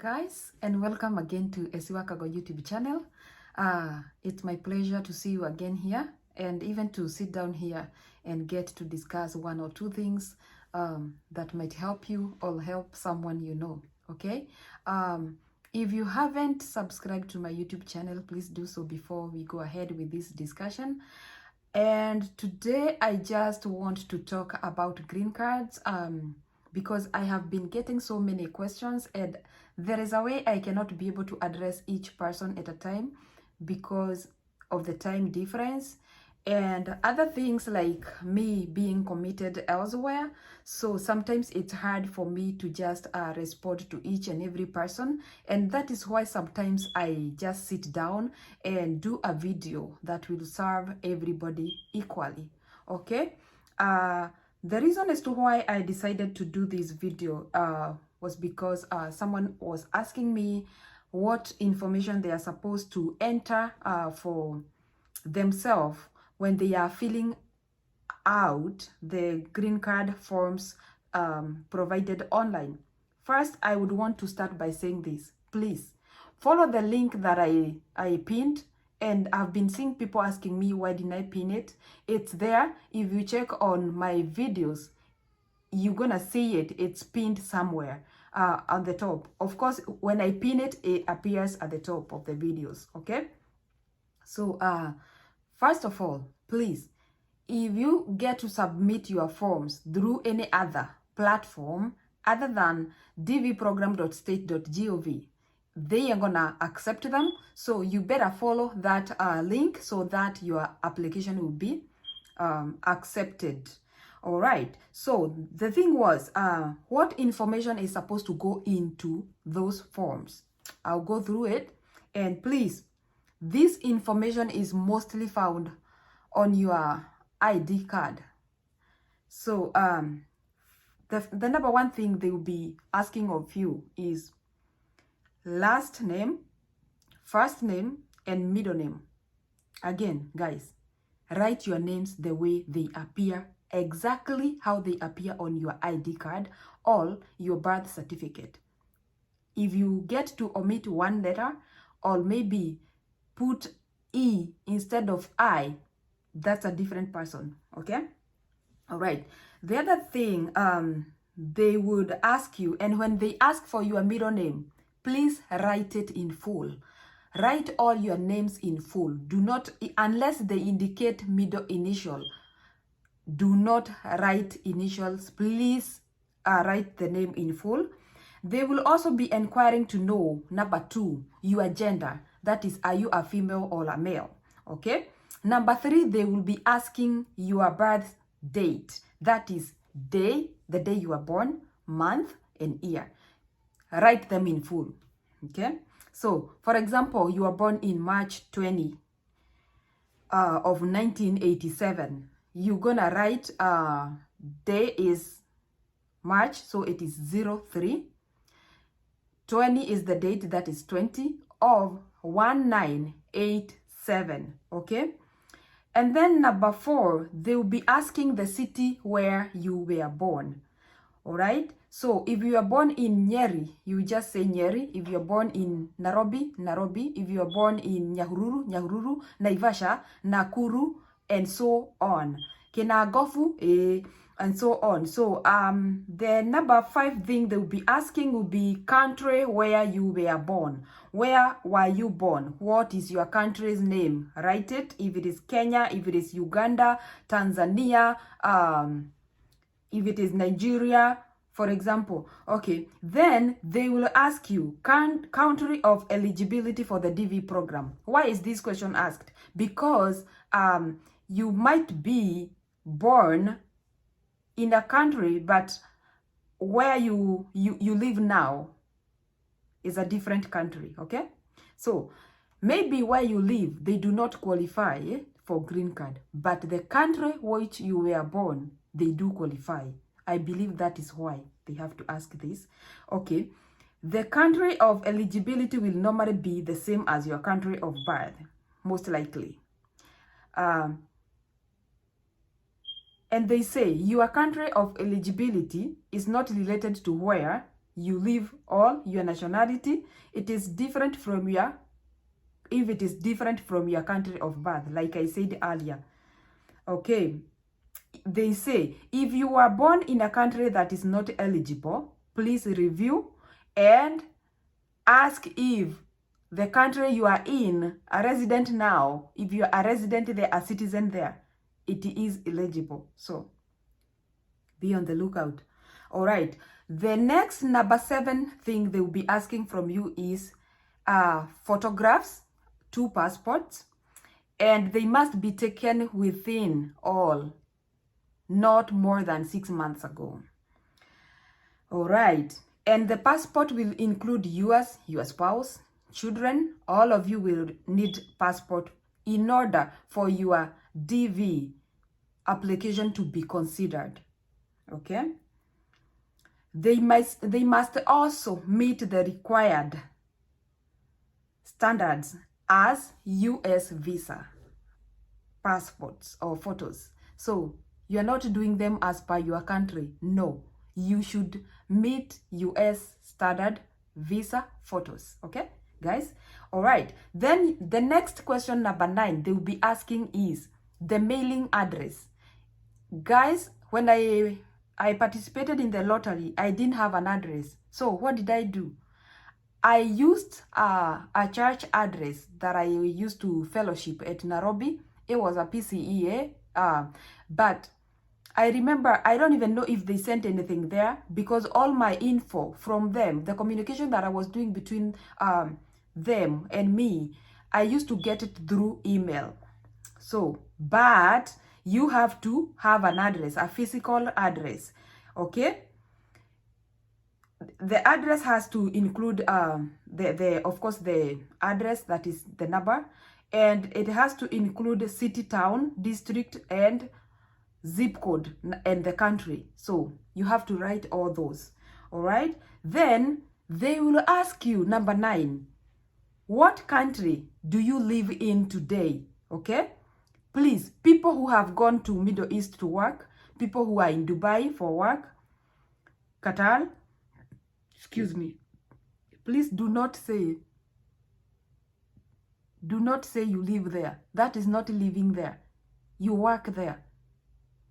guys, and welcome again to Esiwakago YouTube channel. It's my pleasure to see you again here and even to sit down here and get to discuss one or two things that might help you or help someone you know, okay? If you haven't subscribed to my YouTube channel, please do so before we go ahead with this discussion. And today I just want to talk about green cards because I have been getting so many questions, and there is a way I cannot be able to address each person at a time because of the time difference and other things like me being committed elsewhere. So sometimes it's hard for me to just respond to each and every person, and that is why sometimes I just sit down and do a video that will serve everybody equally, okay? The reason as to why I decided to do this video was because someone was asking me what information they are supposed to enter for themselves when they are filling out the green card forms provided online. First, I would want to start by saying this. Please follow the link that I pinned, and I've been seeing people asking me why didn't I pin it. It's there. If you check on my videos, you're gonna see it. It's pinned somewhere on the top. Of course, when I pin it, it appears at the top of the videos, okay? So first of all, please, if you get to submit your forms through any other platform other than dvprogram.state.gov, they are gonna accept them. So you better follow that link so that your application will be accepted. All right, so the thing was, what information is supposed to go into those forms? I'll go through it, and please, this information is mostly found on your ID card. So the number one thing they will be asking of you is last name, first name, and middle name. Again, guys, write your names the way they appear, exactly how they appear on your ID card or your birth certificate. If you get to omit one letter or maybe put E instead of I, that's a different person, okay? All right. The other thing they would ask you, and when they ask for your middle name, please write it in full. Write all your names in full. Do not, unless they indicate middle initial, do not write initials. Please write the name in full. They will also be inquiring to know, number two, your gender. That is, are you a female or a male? Okay. Number three, they will be asking your birth date. That is day, the day you were born, month, and year. Write them in full. Okay. So, for example, you were born in March 20 of 1987. You're gonna write day is March, so it is 03. 20 is the date, that is 20 of 1987, okay? And then number four, they will be asking the city where you were born, all right? So if you are born in Nyeri, you just say Nyeri. If you're born in Nairobi, Nairobi. If you are born in Nyahururu, Nyahururu. Naivasha, Nakuru, and so on. Kenagofu, and so on. So the number five thing they will be asking will be country where you were born. Where were you born? What is your country's name? Write it. If it is Kenya, if it is Uganda, Tanzania, if it is Nigeria, for example. Okay, then they will ask you country of eligibility for the DV program. Why is this question asked? Because you might be born in a country, but where you live now is a different country, okay? So maybe where you live, they do not qualify for green card, but the country which you were born, they do qualify. I believe that is why they have to ask this. Okay, the country of eligibility will normally be the same as your country of birth, most likely. And they say your country of eligibility is not related to where you leave all your nationality. It is different from your, if it is different from your country of birth, like I said earlier. Okay, they say if you are born in a country that is not eligible, please review and ask if the country you are in, a resident now, if you are a resident there, a citizen there, it is eligible. So be on the lookout. All right, the next number 7 thing they will be asking from you is photographs, 2 passports, and they must be taken within all, not more than 6 months ago. All right, and the passport will include yours, your spouse, children. All of you will need passport in order for your DV application to be considered. Okay, they must also meet the required standards as US visa passports or photos. So you are not doing them as per your country. No, you should meet US standard visa photos. Okay, guys? All right, then the next question, number 9, they will be asking is the mailing address. Guys, when I participated in the lottery, I didn't have an address. So what did I do? I used a church address that I used to fellowship at Nairobi. It was a PCEA, but I remember, I don't even know if they sent anything there, because all my info from them, the communication that I was doing between them and me, I used to get it through email. So, but you have to have an address, a physical address, okay? The address has to include of course the address, that is the number, and it has to include city, town, district, and zip code and the country. So you have to write all those. All right, then they will ask you, number 9, what country do you live in today? Okay, please, people who have gone to Middle East to work, people who are in Dubai for work, Qatar, excuse me, please do not say you live there. That is not living there. You work there.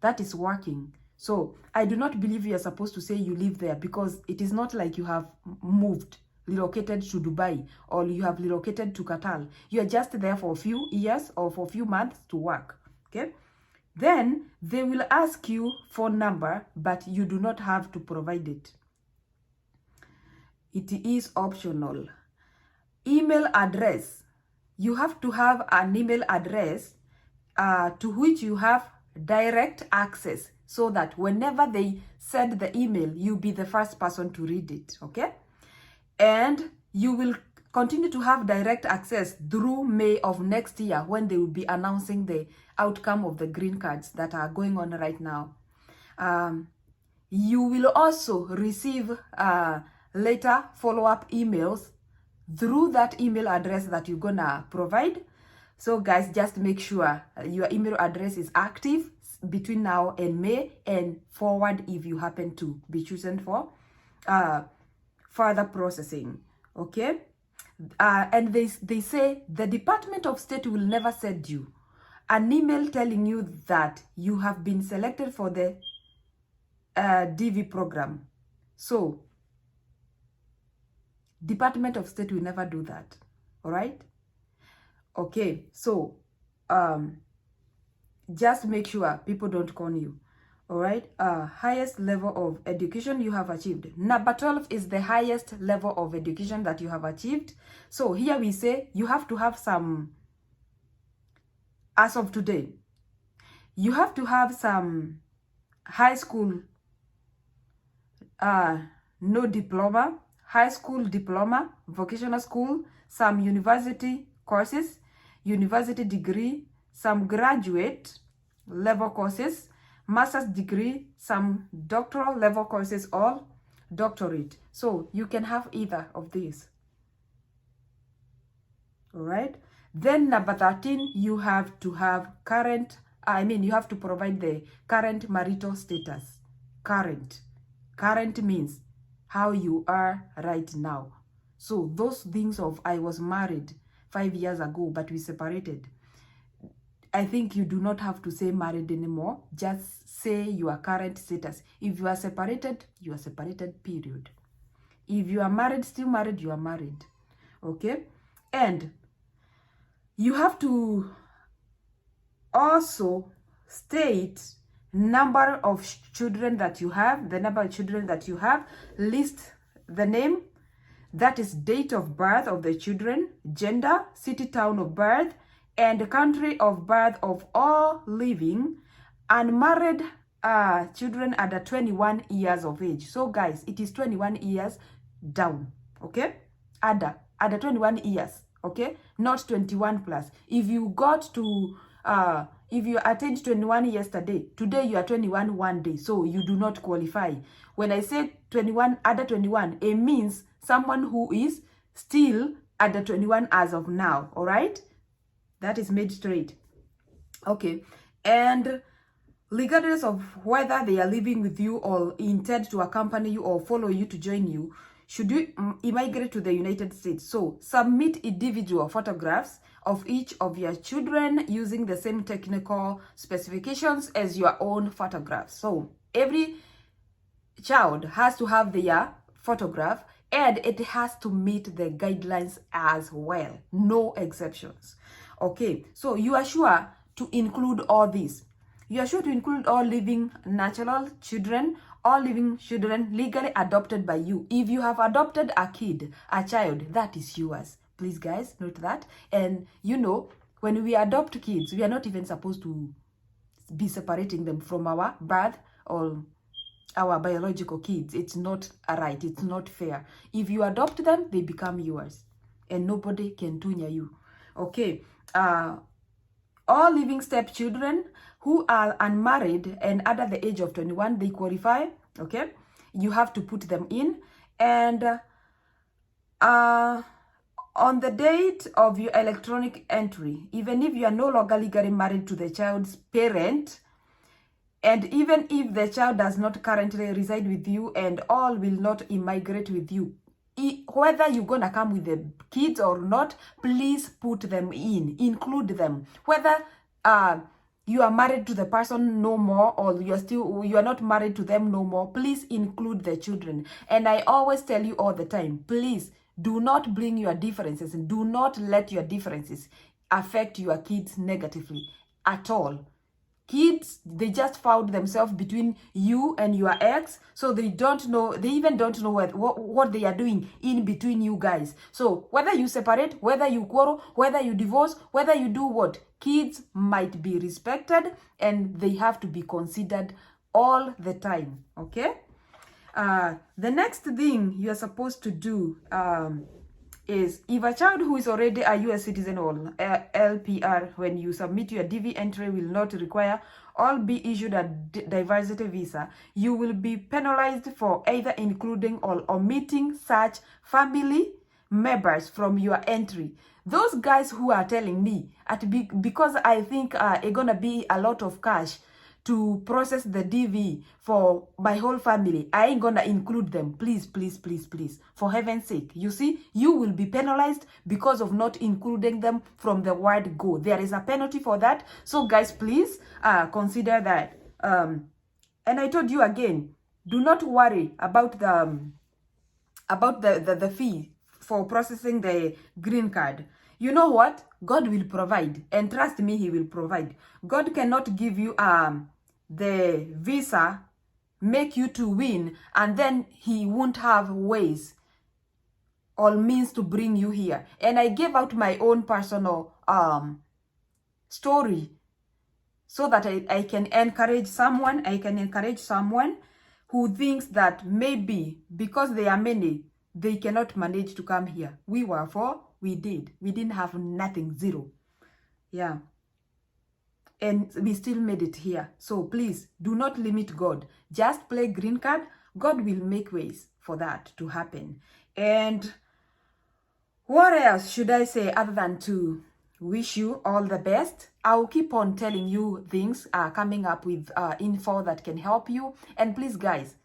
That is working. So I do not believe you are supposed to say you live there, because it is not like you have moved, relocated to Dubai, or you have relocated to Qatar. You are just there for a few years or for a few months to work. Okay, then they will ask you phone number, but you do not have to provide it. It is optional. Email address, you have to have an email address to which you have direct access, so that whenever they send the email, you'll be the first person to read it. Okay, and you will continue to have direct access through May of next year, when they will be announcing the outcome of the green cards that are going on right now. You will also receive later follow-up emails through that email address that you're gonna provide. So guys, just make sure your email address is active between now and May, and forward if you happen to be chosen for further processing. Okay, and they say the Department of State will never send you an email telling you that you have been selected for the DV program. So Department of State will never do that. All right, okay, so just make sure people don't con you. All right, highest level of education you have achieved. Number 12 is the highest level of education that you have achieved. So here we say you have to have some, as of today, you have to have some high school, no diploma, high school diploma, vocational school, some university courses, university degree, some graduate level courses, master's degree, some doctoral level courses, or doctorate. So you can have either of these. All right, then number 13, you have to have current, you have to provide the current marital status. Current means how you are right now. So those things of I was married 5 years ago, but we separated, I think you do not have to say married anymore. Just say your current status. If you are separated, period. If you are married, still married, you are married. Okay? And you have to also state number of children that you have, the number of children that you have, list the name, that is date of birth of the children, gender, city, town of birth, and country of birth of all living unmarried children under 21 years of age. So guys, it is 21 years down, okay? Under 21 years, okay? Not 21 plus. If you got to if you attained 21 yesterday, today you are 21 one day, so you do not qualify. When I say 21, under 21, it means someone who is still under 21 as of now, all right? That is made straight. Okay, and regardless of whether they are living with you or intend to accompany you or follow you to join you, should you immigrate to the United States, so submit individual photographs of each of your children using the same technical specifications as your own photographs. So every child has to have their photograph, and it has to meet the guidelines as well. No exceptions. Okay, so you are sure to include all these. You are sure to include all living natural children, all living children legally adopted by you. If you have adopted a kid, a child, that is yours. Please guys, note that. And you know, when we adopt kids, we are not even supposed to be separating them from our birth or our biological kids. It's not right. It's not fair. If you adopt them, they become yours. And nobody can tunya you. Okay. All living stepchildren who are unmarried and under the age of 21, they qualify. Okay. You have to put them in. And on the date of your electronic entry, even if you are no longer legally married to the child's parent, and even if the child does not currently reside with you and all will not immigrate with you, whether you're gonna come with the kids or not, please put them in, include them. Whether you are married to the person no more, or you are not married to them no more, please include the children. And I always tell you all the time, please do not bring your differences, and do not let your differences affect your kids negatively at all. Kids, they just found themselves between you and your ex, so they don't know, they even don't know what they are doing in between you guys. So whether you separate, whether you quarrel, whether you divorce, whether you do what, kids might be respected and they have to be considered all the time. Okay. The next thing you are supposed to do is, if a child who is already a US citizen or LPR, when you submit your DV entry, will not require or be issued a diversity visa, you will be penalized for either including or omitting such family members from your entry. Those guys who are telling me, because I think it's gonna be a lot of cash to process the DV for my whole family, I ain't gonna include them. Please, please, please, please, for heaven's sake. You see, you will be penalized because of not including them from the word go. There is a penalty for that. So guys, please consider that. And I told you again, do not worry about the fee for processing the green card. You know what? God will provide, and trust me, he will provide. God cannot give you the visa, make you to win, and then he won't have ways or means to bring you here. And I gave out my own personal story so that I can encourage someone. I can encourage someone who thinks that maybe because they are many, they cannot manage to come here. We were 4, we did. We didn't have nothing, 0. Yeah. And we still made it here. So please, do not limit God. Just play green card. God will make ways for that to happen. And what else should I say other than to wish you all the best? I'll keep on telling you things, coming up with info that can help you. And please, guys,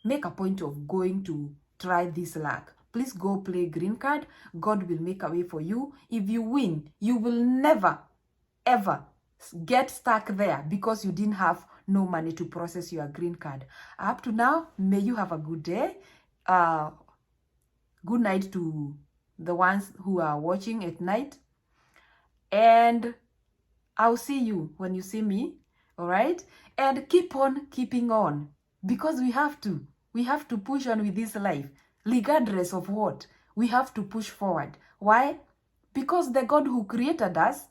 make a point of going to try this luck. Please go play green card. God will make a way for you. If you win, you will never, ever get stuck there because you didn't have no money to process your green card. Up to now, may you have a good day. Good night to the ones who are watching at night. And I'll see you when you see me. All right? And keep on keeping on, because we have to. We have to push on with this life. Regardless of what, we have to push forward. Why? Because the God who created us,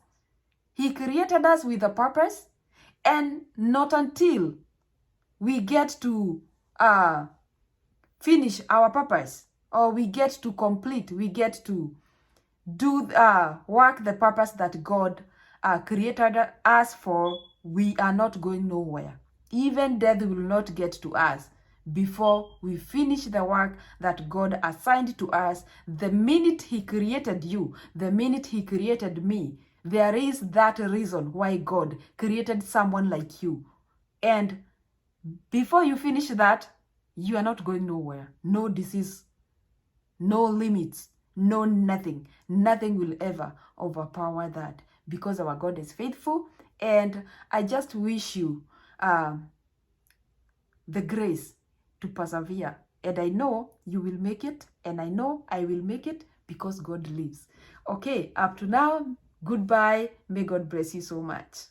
he created us with a purpose, and not until we get to finish our purpose, or we get to complete, we get to do work the purpose that God created us for, we are not going nowhere. Even death will not get to us before we finish the work that God assigned to us. The minute he created you, the minute he created me, there is that reason why God created someone like you. And before you finish that, you are not going nowhere. No disease, no limits, no nothing. Nothing will ever overpower that, because our God is faithful. And I just wish you the grace to persevere. And I know you will make it, and I know I will make it, because God lives. Okay, up to now, goodbye. May God bless you so much.